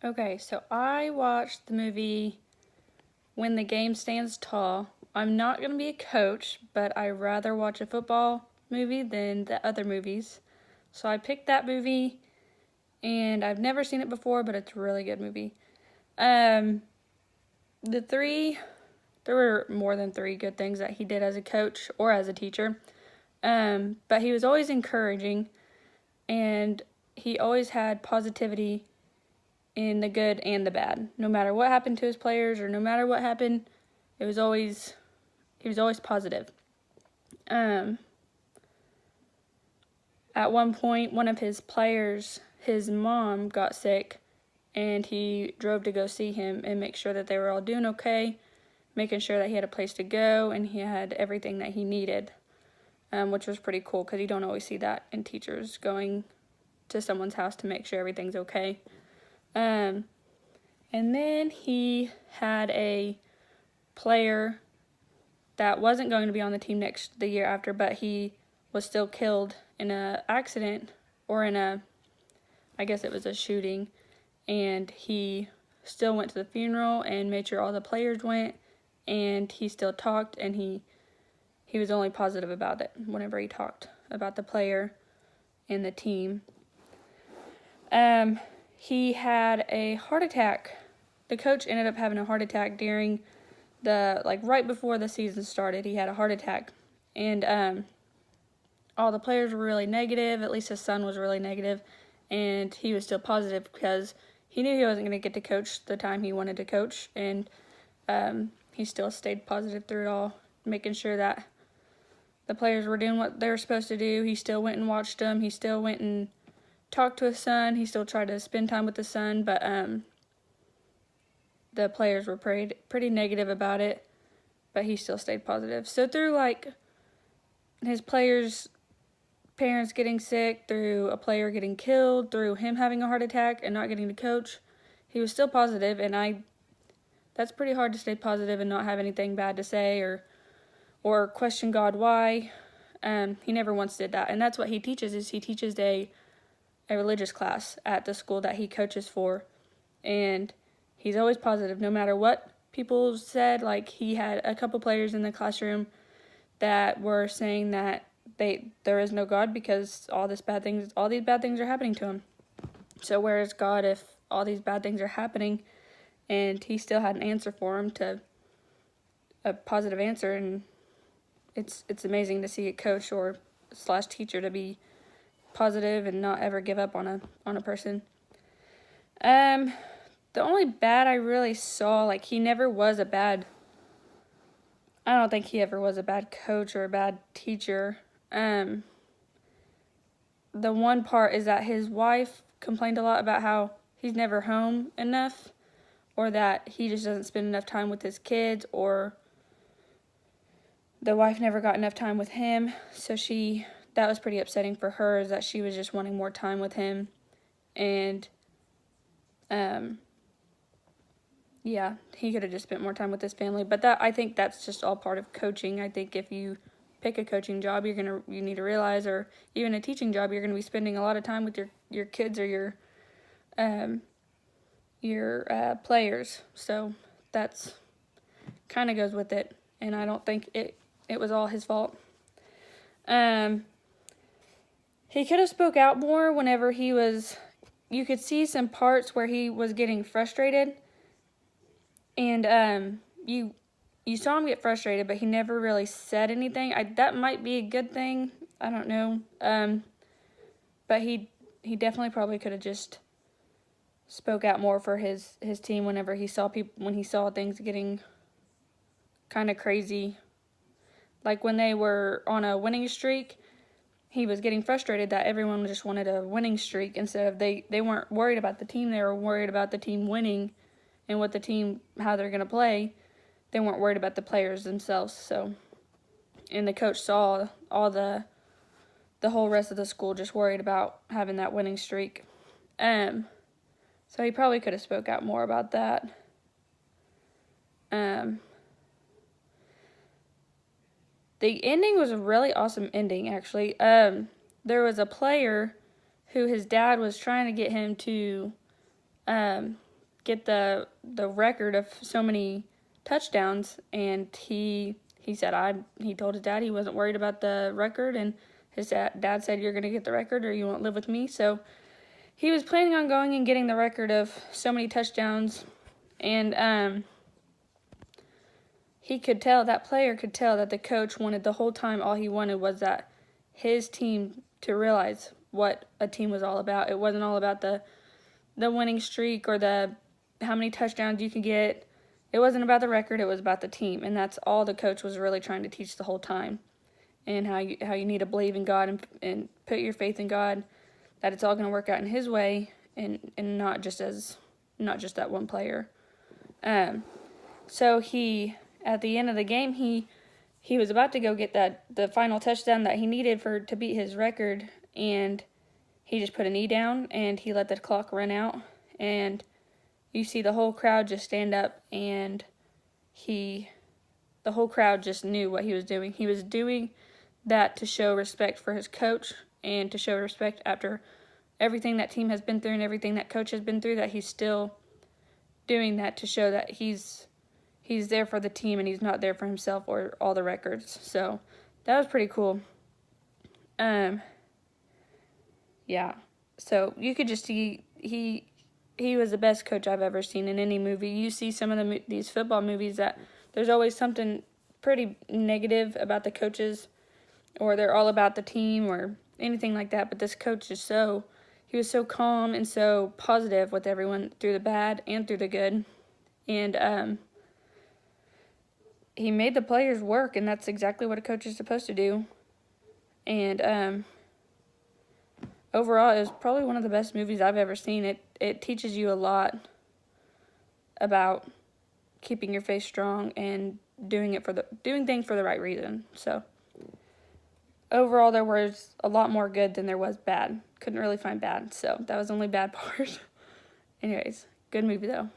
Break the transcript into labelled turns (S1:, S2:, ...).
S1: Okay, so I watched the movie When the Game Stands Tall. I'm not going to be a coach, but I rather watch a football movie than the other movies. So I picked that movie, and I've never seen it before, but it's a really good movie. Um, there were more than three good things that he did as a coach or as a teacher. But he was always encouraging, and he always had positivity in the good and the bad. No matter what happened to his players or no matter what happened, he was always positive. At one point, one of his players, his mom got sick, and he drove to go see him and make sure that they were all doing okay, making sure that he had a place to go and he had everything that he needed, which was pretty cool because you don't always see that in teachers going to someone's house to make sure everything's okay. And then he had a player that wasn't going to be on the team the year after, but he was still killed in an accident or I guess it was a shooting, and he still went to the funeral and made sure all the players went, and he still talked, and he was only positive about it whenever he talked about the player and the team. He had a heart attack. The coach ended up having a heart attack during right before the season started. He had a heart attack, and all the players were really negative. At least his son was really negative, and he was still positive because he knew he wasn't going to get to coach the time he wanted to coach, and he still stayed positive through it all, making sure that the players were doing what they were supposed to do. He still went and watched them. He still went and talked to his son. He still tried to spend time with his son, but the players were pretty negative about it, but he still stayed positive. So through his players' parents getting sick, through a player getting killed, through him having a heart attack and not getting to coach, he was still positive, and that's pretty hard to stay positive and not have anything bad to say or question God why. He never once did that, and that's what he teaches. He teaches a religious class at the school that he coaches for, and he's always positive no matter what people said. He had a couple players in the classroom that were saying that there is no God because all these bad things are happening to him. So where is God if all these bad things are happening? And he still had an answer for him, a positive answer, and it's amazing to see a coach or / teacher to be positive and not ever give up on a person. The only bad I really saw, he never was a bad, I don't think he ever was a bad coach or a bad teacher. The one part is that his wife complained a lot about how he's never home enough, or that he just doesn't spend enough time with his kids, or the wife never got enough time with him. So that was pretty upsetting for her, is that she was just wanting more time with him. And yeah, he could have just spent more time with his family. But I think that's just all part of coaching. I think if you pick a coaching job, you need to realize, or even a teaching job, you're going to be spending a lot of time with your kids or your players. So that's kind of goes with it. And I don't think it was all his fault. He could have spoke out more whenever you could see some parts where he was getting frustrated. And you saw him get frustrated, but he never really said anything. That might be a good thing. I don't know. But he definitely probably could have just spoke out more for his team whenever when he saw things getting kind of crazy. Like when they were on a winning streak, he was getting frustrated that everyone just wanted a winning streak instead of they weren't worried about the team. They were worried about the team winning and how they're going to play. They weren't worried about the players themselves. So, and the coach saw all the whole rest of the school just worried about having that winning streak. So he probably could have spoke out more about that. The ending was a really awesome ending, actually. There was a player who his dad was trying to get him to get the record of so many touchdowns, and he said he told his dad he wasn't worried about the record, and his dad said, "You're going to get the record or you won't live with me." So he was planning on going and getting the record of so many touchdowns, and that player could tell that the coach wanted the whole time, all he wanted was that his team to realize what a team was all about. It wasn't all about the winning streak or the how many touchdowns you can get. It wasn't about the record, it was about the team, and that's all the coach was really trying to teach the whole time. And how you need to believe in God and put your faith in God, that it's all going to work out in His way, and not just that one player. So at the end of the game, he was about to go get the final touchdown that he needed to beat his record, and he just put a knee down and he let the clock run out, and you see the whole crowd just stand up, and the whole crowd just knew what he was doing. He was doing that to show respect for his coach, and to show respect after everything that team has been through and everything that coach has been through, that he's still doing that to show that he's there for the team and he's not there for himself or all the records. So that was pretty cool. Yeah. So you could just see he was the best coach I've ever seen in any movie. You see some of these football movies that there's always something pretty negative about the coaches, or they're all about the team or anything like that. But this coach he was so calm and so positive with everyone through the bad and through the good. And he made the players work, and that's exactly what a coach is supposed to do. And overall, it was probably one of the best movies I've ever seen. It teaches you a lot about keeping your faith strong and doing things for the right reason. So overall, there was a lot more good than there was bad. Couldn't really find bad, so that was the only bad part. Anyways, good movie though.